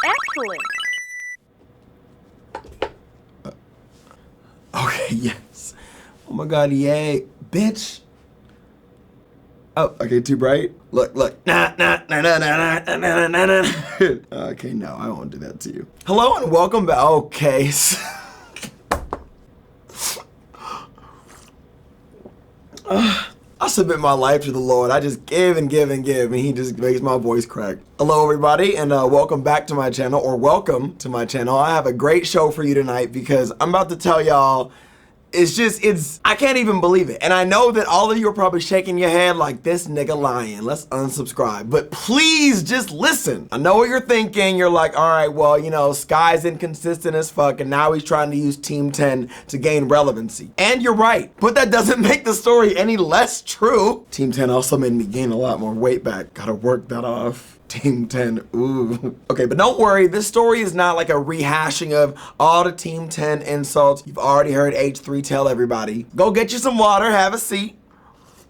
Excellent. Okay, yes. Oh my God, yay. Bitch. Oh, okay, too bright. Look. Nah, nah, nah, nah, nah, nah, nah, nah, nah. Okay, no, I won't do that to you. Hello and welcome back. Okay. I submit my life to the Lord. I just give and give and give, and he just makes my voice crack. Hello, everybody, and welcome back to my channel, or welcome to my channel. I have a great show for you tonight because I'm about to tell y'all, I can't even believe it. And I know that all of you are probably shaking your head like, this nigga lying, let's unsubscribe. But please just listen. I know what you're thinking. You're like, all right, well, you know, Sky's inconsistent as fuck, and now he's trying to use Team 10 to gain relevancy. And you're right, but that doesn't make the story any less true. Team 10 also made me gain a lot more weight back. Gotta work that off. Team 10, ooh. Okay, but don't worry, this story is not like a rehashing of all the Team 10 insults. You've already heard H3 tell everybody. Go get you some water, have a seat,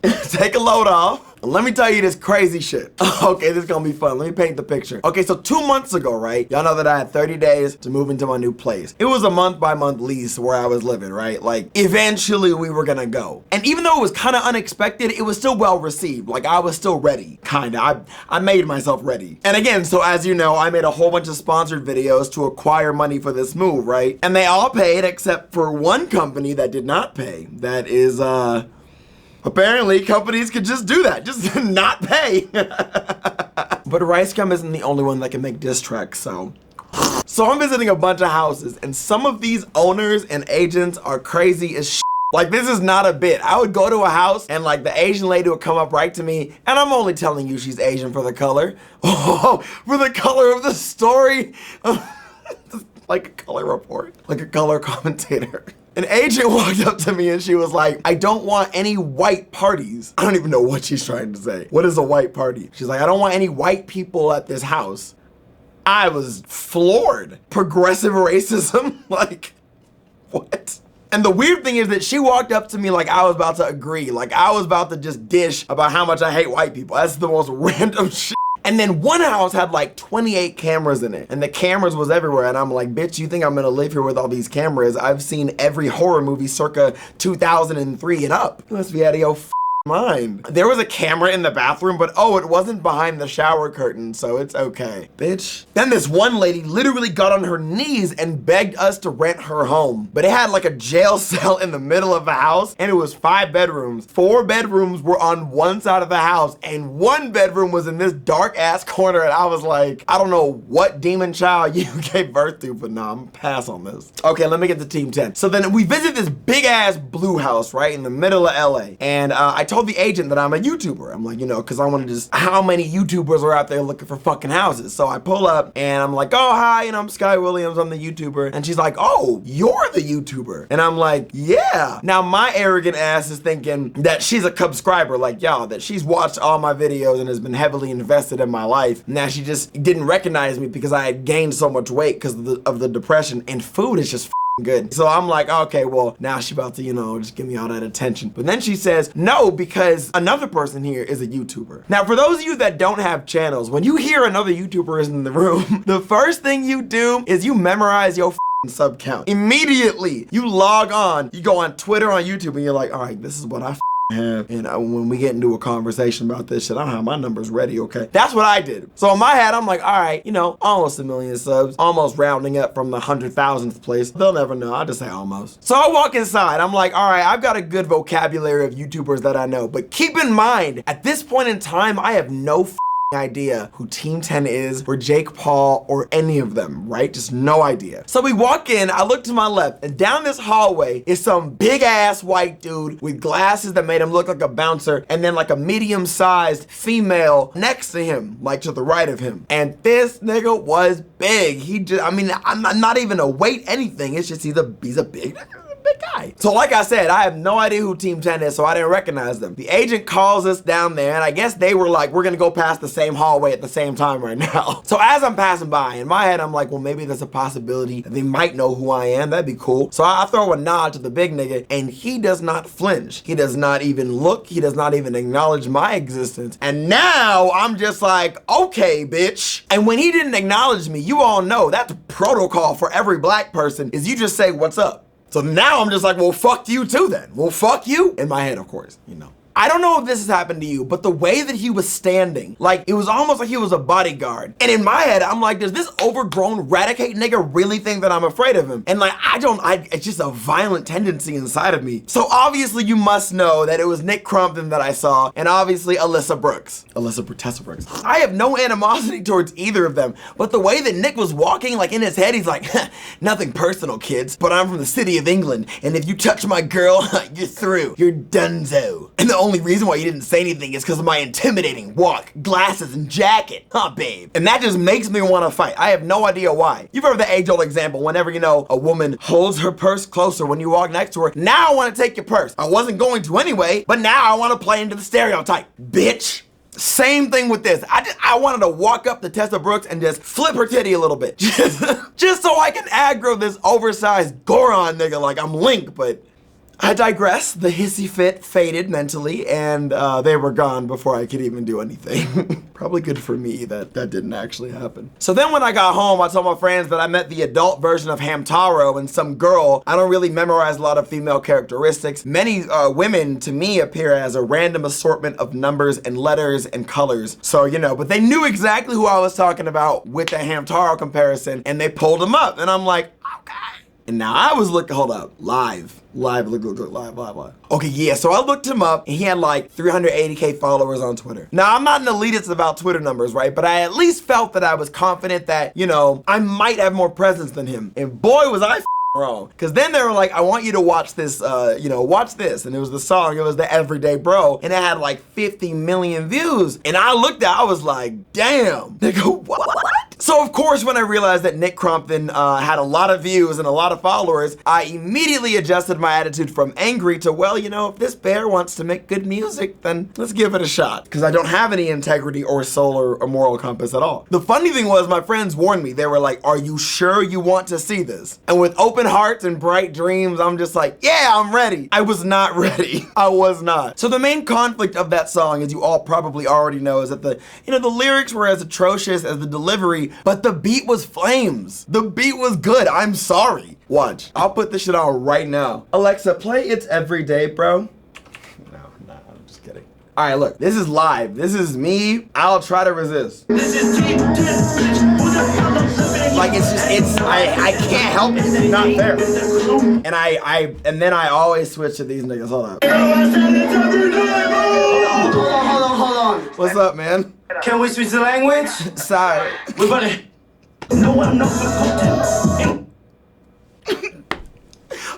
take a load off. Let me tell you this crazy shit. Okay, this is gonna be fun. Let me paint the picture. Okay, so 2 months ago, right? Y'all know that I had 30 days to move into my new place. It was a month-by-month lease where I was living, right? Like, eventually we were gonna go. And even though it was kind of unexpected, it was still well received. Like, I was still ready, kinda. I made myself ready. And again, so as you know, I made a whole bunch of sponsored videos to acquire money for this move, right? And they all paid except for one company that did not pay. That is, apparently, companies could just do that, just not pay. But Rice Gum isn't the only one that can make diss tracks, so. So I'm visiting a bunch of houses, and some of these owners and agents are crazy as shit. Like, this is not a bit. I would go to a house, and like the Asian lady would come up right to me, and I'm only telling you she's Asian for the color. Oh, for the color of the story. Like a color report, like a color commentator. An agent walked up to me and she was like, I don't want any white parties. I don't even know what she's trying to say. What is a white party? She's like, I don't want any white people at this house. I was floored. Progressive racism? Like, what? And the weird thing is that she walked up to me like I was about to agree. Like I was about to just dish about how much I hate white people. That's the most random shit. And then one house had like 28 cameras in it, and the cameras was everywhere. And I'm like, bitch, you think I'm gonna live here with all these cameras? I've seen every horror movie circa 2003 and up. You must be out of your mind. There was a camera in the bathroom, but oh, it wasn't behind the shower curtain, so it's okay. Bitch. Then this one lady literally got on her knees and begged us to rent her home. But it had like a jail cell in the middle of the house, and it was 5 bedrooms. 4 bedrooms were on one side of the house, and 1 bedroom was in this dark ass corner, and I was like, I don't know what demon child you gave birth to, but nah, I'm gonna pass on this. Okay, let me get to Team 10. So then we visit this big ass blue house right in the middle of LA, and I told the agent that I'm a YouTuber. I'm like, you know, cause I want to just, how many YouTubers are out there looking for fucking houses? So I pull up and I'm like, oh, hi, and I'm Sky Williams, I'm the YouTuber. And she's like, oh, you're the YouTuber. And I'm like, yeah. Now my arrogant ass is thinking that she's a subscriber like y'all, that she's watched all my videos and has been heavily invested in my life. Now she just didn't recognize me because I had gained so much weight because of the depression, and food is just good. So I'm like, okay, well, now she's about to, you know, just give me all that attention. But then she says, no, because another person here is a YouTuber. Now, for those of you that don't have channels, when you hear another YouTuber is in the room, the first thing you do is you memorize your sub count. Immediately, you log on, you go on Twitter, on YouTube, and you're like, all right, this is what I have. And when we get into a conversation about this shit, I don't have my numbers ready, okay? That's what I did. So in my head, I'm like, all right, you know, almost 1 million subs, almost rounding up from the 100,000th place. They'll never know, I'll just say almost. So I walk inside, I'm like, all right, I've got a good vocabulary of YouTubers that I know, but keep in mind, at this point in time, I have no idea who Team 10 is, or Jake Paul, or any of them, right? Just no idea. So we walk in, I look to my left, and down this hallway is some big ass white dude with glasses that made him look like a bouncer, and then like a medium-sized female next to him, like to the right of him. And this nigga was big. He just, I mean, I'm not even a weight anything, it's just he's a big guy. So like I said, I have no idea who Team 10 is, so I didn't recognize them. The agent calls us down there, and I guess they were like, we're gonna go past the same hallway at the same time right now. So as I'm passing by, in my head, I'm like, well, maybe there's a possibility that they might know who I am. That'd be cool. So I throw a nod to the big nigga, and he does not flinch. He does not even look. He does not even acknowledge my existence. And now I'm just like, okay, bitch. And when he didn't acknowledge me, you all know that's protocol for every black person is you just say, what's up? So now I'm just like, well, fuck you too then. Well, fuck you. In my head, of course, you know. I don't know if this has happened to you, but the way that he was standing, like it was almost like he was a bodyguard. And in my head, I'm like, does this overgrown Radicate nigga really think that I'm afraid of him? And like, it's just a violent tendency inside of me. So obviously you must know that it was Nick Crompton that I saw, and obviously Tessa Brooks. I have no animosity towards either of them, but the way that Nick was walking, like in his head, he's like, nothing personal, kids, but I'm from the city of England, and if you touch my girl, you're through. You're donezo. And the only reason why you didn't say anything is because of my intimidating walk, glasses, and jacket. Huh, babe? And that just makes me want to fight. I have no idea why. You've heard the age-old example, whenever, you know, a woman holds her purse closer when you walk next to her. Now I want to take your purse. I wasn't going to anyway, but now I want to play into the stereotype. Bitch. Same thing with this. I wanted to walk up to Tessa Brooks and just flip her titty a little bit. Just so I can aggro this oversized Goron nigga like I'm Link, but I digress. The hissy fit faded mentally, and they were gone before I could even do anything. Probably good for me that that didn't actually happen. So then when I got home, I told my friends that I met the adult version of Hamtaro and some girl. I don't really memorize a lot of female characteristics. Many women, to me, appear as a random assortment of numbers and letters and colors. So, you know, but they knew exactly who I was talking about with the Hamtaro comparison, and they pulled them up, and I'm like, okay. And now I was looking, hold up, live. Okay, yeah, so I looked him up and he had like 380K followers on Twitter. Now, I'm not an elitist about Twitter numbers, right? But I at least felt that I was confident that, you know, I might have more presence than him. And boy, was I wrong. Cause then they were like, I want you to watch this, you know, watch this. And it was the song, it was the Everyday Bro. And it had like 50 million views. And I looked at, I was like, damn. They go, what? So of course, when I realized that Nick Crompton had a lot of views and a lot of followers, I immediately adjusted my attitude from angry to, well, you know, if this bear wants to make good music, then let's give it a shot. Because I don't have any integrity or soul or moral compass at all. The funny thing was my friends warned me. They were like, are you sure you want to see this? And with open hearts and bright dreams, I'm just like, yeah, I'm ready. I was not ready. I was not. So the main conflict of that song, as you all probably already know, is that the lyrics were as atrocious as the delivery, but the beat was flames. The beat was good. I'm sorry. Watch. I'll put this shit on right now. Alexa, play It's Everyday, Bro. No, I'm just kidding. All right, look. This is live. This is me. I'll try to resist. This is like, I can't help it. It's not fair. And then I always switch to these niggas. Hold on. Hold on. What's up, man? Can we switch the language? Sorry. We better. No, I'm not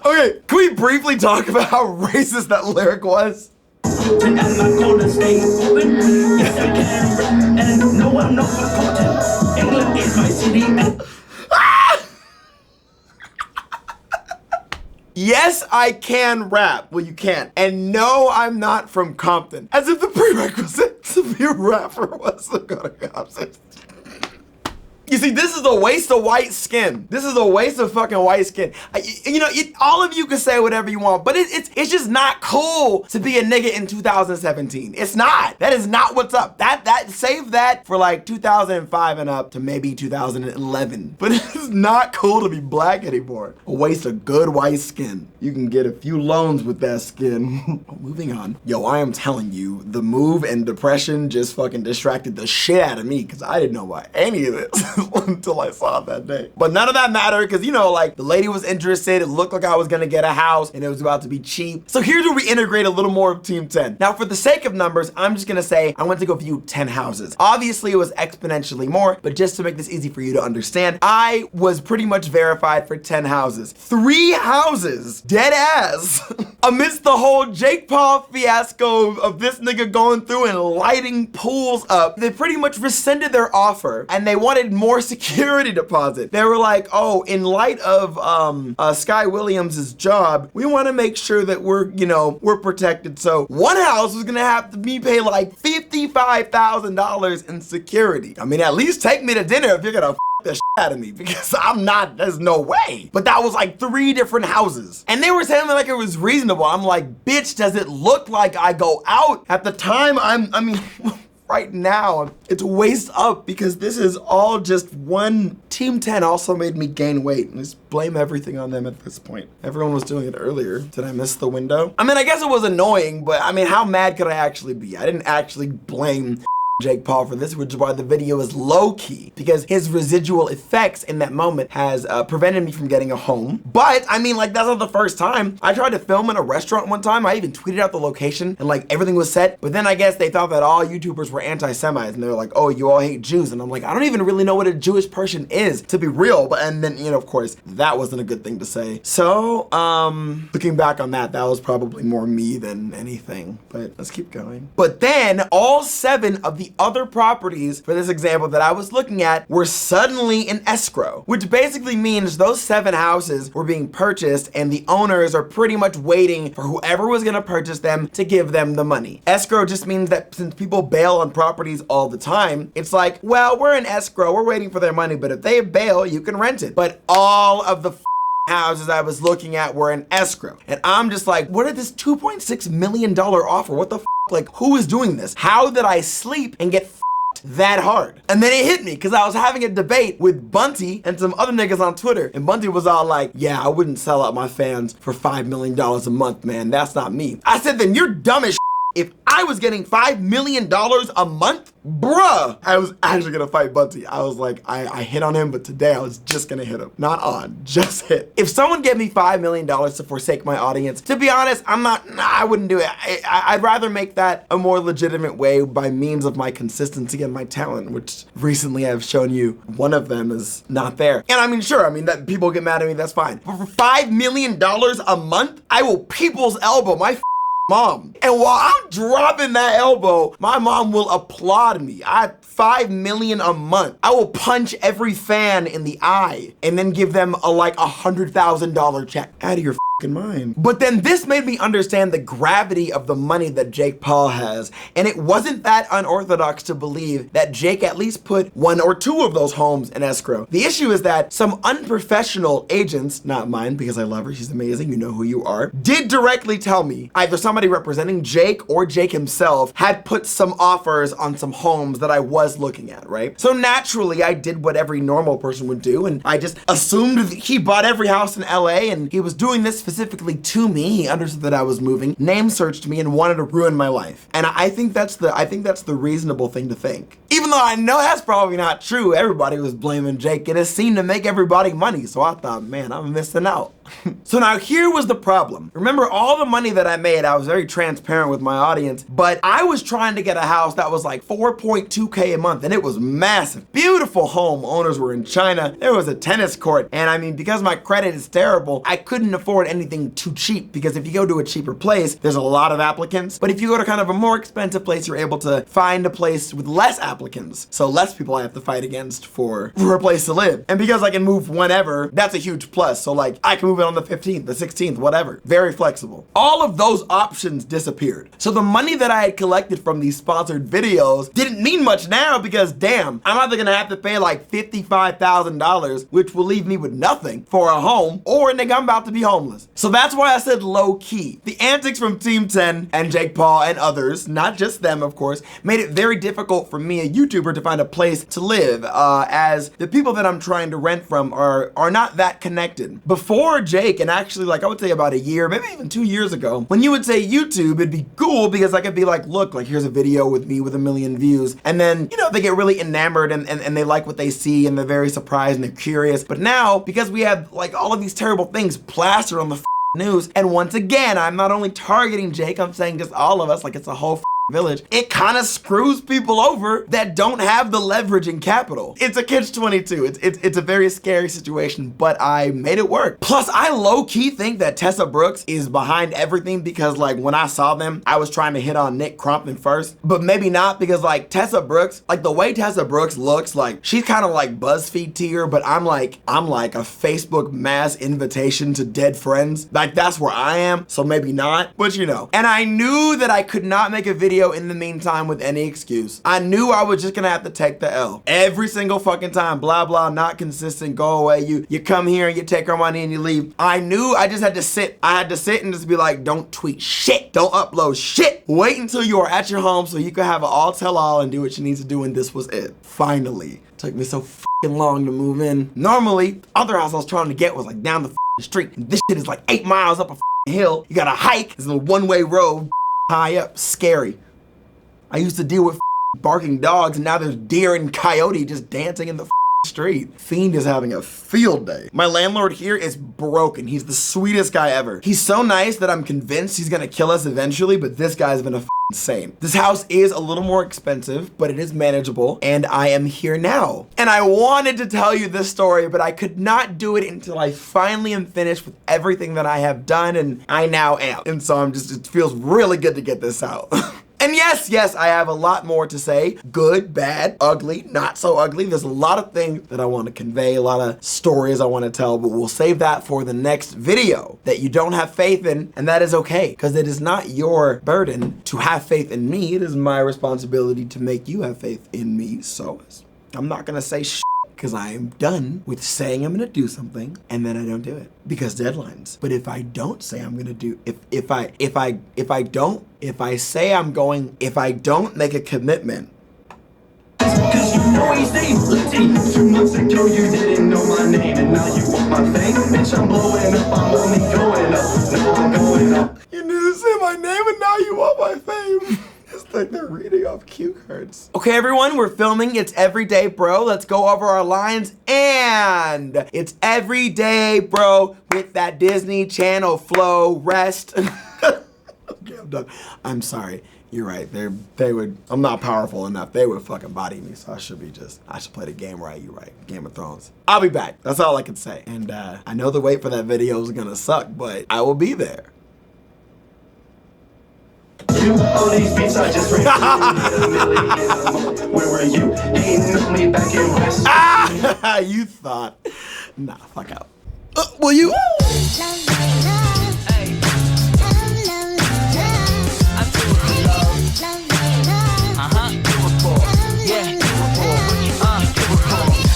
Okay, can we briefly talk about how racist that lyric was? And my golden state open. Yes, I can. And no, I'm not forgotten. England is my city. And yes, I can rap. Well, you can't. And no, I'm not from Compton. As if the prerequisite to be a rapper was to go to Compton. You see, this is a waste of white skin. This is a waste of fucking white skin. All of you can say whatever you want, but it's just not cool to be a nigga in 2017. It's not. That is not what's up. Save that for like 2005 and up to maybe 2011. But it's not cool to be black anymore. A waste of good white skin. You can get a few loans with that skin. Moving on. Yo, I am telling you, the move and depression just fucking distracted the shit out of me because I didn't know about any of this. Until I saw it that day. But none of that mattered because, you know, like the lady was interested. It looked like I was gonna get a house and it was about to be cheap. So here's where we integrate a little more of Team 10. Now, for the sake of numbers, I'm just gonna say I went to go view 10 houses. Obviously, it was exponentially more, but just to make this easy for you to understand, I was pretty much verified for 10 houses. 3 houses, dead ass. Amidst the whole Jake Paul fiasco of this nigga going through and lighting pools up, they pretty much rescinded their offer and they wanted more more security deposit. They were like, oh, in light of Sky Williams' job, we want to make sure that we're protected. So one house was gonna have to be pay like $55,000 in security. I mean, at least take me to dinner if you're gonna the shit out of me, because I'm not, there's no way. But that was like 3 different houses. And they were saying like it was reasonable. I'm like, bitch, does it look like I go out? At the time, I mean, right now, it's waist up because this is all just one. Team 10 also made me gain weight, and just blame everything on them at this point. Everyone was doing it earlier. Did I miss the window? I mean, I guess it was annoying, but I mean, how mad could I actually be? I didn't actually blame Jake Paul for this, which is why the video is low-key, because his residual effects in that moment has prevented me from getting a home. But I mean, like, that's not the first time. I tried to film in a restaurant one time. I even tweeted out the location and like everything was set, but then I guess they thought that all YouTubers were anti-Semites, and they were like, oh, you all hate Jews. And I'm like, I don't even really know what a Jewish person is, to be real. But and then, of course, that wasn't a good thing to say. So looking back on that, that was probably more me than anything, but let's keep going. But then all 7 of the other properties for this example that I was looking at were suddenly in escrow, which basically means those 7 houses were being purchased and the owners are pretty much waiting for whoever was gonna purchase them to give them the money. Escrow just means that since people bail on properties all the time, it's like, well, we're in escrow, we're waiting for their money, but if they bail, you can rent it. But all of the houses I was looking at were in escrow. And I'm just like, what is this $2.6 million offer? What the f? Like, who is doing this? How did I sleep and get that hard? And then it hit me because I was having a debate with Bunty and some other niggas on Twitter, and Bunty was all like, yeah, I wouldn't sell out my fans for $5 million a month, man. That's not me. I said, then you're dumb as if I was getting $5 million a month, bruh, I was actually gonna fight Bunty. I was like, I hit on him, but today I was just gonna hit him. Not on, just hit. If someone gave me $5 million to forsake my audience, to be honest, I wouldn't do it. I'd rather make that a more legitimate way by means of my consistency and my talent, which recently I've shown you one of them is not there. And I mean, sure, that people get mad at me, that's fine. But for $5 million a month, I will people's elbow my mom. And while I'm dropping that elbow, my mom will applaud me. $5 million a month. I will punch every fan in the eye and then give them a like $100,000 check. Out of your mind. But then this made me understand the gravity of the money that Jake Paul has, and it wasn't that unorthodox to believe that Jake at least put 1 or 2 of those homes in escrow. The issue is that some unprofessional agents, not mine because I love her, she's amazing, you know who you are, did directly tell me either somebody representing Jake or Jake himself had put some offers on some homes that I was looking at, right? So naturally I did what every normal person would do, and I just assumed that he bought every house in LA and he was doing this specifically to me. He understood that I was moving, name searched me, and wanted to ruin my life. And I think that's the reasonable thing to think. Even though I know that's probably not true. Everybody was blaming Jake, and it seemed to make everybody money. So I thought, man, I'm missing out. So now here was the problem. Remember all the money that I made, I was very transparent with my audience, but I was trying to get a house that was like 4.2K a month, and it was massive. Beautiful home. Owners were in China. There was a tennis court. And because my credit is terrible, I couldn't afford anything too cheap, because if you go to a cheaper place, there's a lot of applicants. But if you go to kind of a more expensive place, you're able to find a place with less applicants. So less people I have to fight against for a place to live. And because I can move whenever, that's a huge plus. So like I can move on the 15th, the 16th, whatever. Very flexible. All of those options disappeared. So the money that I had collected from these sponsored videos didn't mean much now, because damn, I'm either gonna have to pay like $55,000, which will leave me with nothing for a home, or nigga, I'm about to be homeless. So that's why I said low key. The antics from Team 10 and Jake Paul and others, not just them of course, made it very difficult for me, a YouTuber, to find a place to live, as the people that I'm trying to rent from are not that connected. Before Jake, and actually like I would say about a year, maybe even 2 years ago, when you would say YouTube, it'd be cool because I could be like, look, like here's a video with me with 1 million views, and then they get really enamored and they like what they see and they're very surprised and they're curious. But now, because we have like all of these terrible things plastered on the news, and once again, I'm not only targeting Jake, I'm saying just all of us, like it's a whole village, it kind of screws people over that don't have the leverage and capital. It's a catch-22. It's a very scary situation, but I made it work. Plus, I low-key think that Tessa Brooks is behind everything because like when I saw them, I was trying to hit on Nick Crompton first, but maybe not because like Tessa Brooks, like the way Tessa Brooks looks, like she's kind of like BuzzFeed tier, but I'm like a Facebook mass invitation to dead friends. Like that's where I am, so maybe not, but you know. And I knew that I could not make a video in the meantime with any excuse. I knew I was just gonna have to take the L. Every single fucking time, blah, blah, not consistent, go away. You come here and you take our money and you leave. I knew I just had to sit. I had to sit and just be like, don't tweet shit. Don't upload shit. Wait until you are at your home so you can have an all tell all and do what you need to do, and this was it. Finally. Took me so fucking long to move in. Normally, other house I was trying to get was like down the street. And this shit is like 8 miles up a hill. You gotta hike. It's a one-way road. High up. Scary. I used to deal with barking dogs, and now there's deer and coyote just dancing in the street. Fiend is having a field day. My landlord here is broken. He's the sweetest guy ever. He's so nice that I'm convinced he's gonna kill us eventually, but this guy's been a insane. This house is a little more expensive, but it is manageable, and I am here now. And I wanted to tell you this story, but I could not do it until I finally am finished with everything that I have done, and I now am. And so it feels really good to get this out. And yes, I have a lot more to say. Good, bad, ugly, not so ugly. There's a lot of things that I want to convey, a lot of stories I want to tell, but we'll save that for the next video that you don't have faith in, and that is okay, because it is not your burden to have faith in me. It is my responsibility to make you have faith in me. So I'm not going to say shit, because I am done with saying I'm gonna do something and then I don't do it because deadlines. But if I don't say I'm gonna do, if I don't make a commitment. Cause you know he stayed litty. 2 months ago you didn't know my name, and now you want my fame. Bitch, I'm blowing up, I'm only going up. No, I'm going up. You knew to say my name and now you want my fame. It's like they're reading off cue cards. Okay, everyone, we're filming It's Everyday Bro. Let's go over our lines, and it's everyday bro with that Disney Channel flow rest. Okay, I'm done. I'm sorry. You're right. I'm not powerful enough. They would fucking body me. So I should play the game right. You're right. Game of Thrones. I'll be back. That's all I can say. And I know the wait for that video is gonna suck, but I will be there. You, all these beats I just ran through. Where were you? Hating on me back in West. You thought. Nah, fuck out. Will you?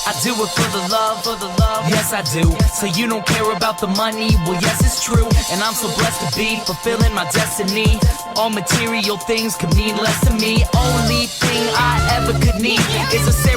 I do it for the love, yes I do. So you don't care about the money, well yes it's true. And I'm so blessed to be fulfilling my destiny. All material things could mean less to me. Only thing I ever could need is a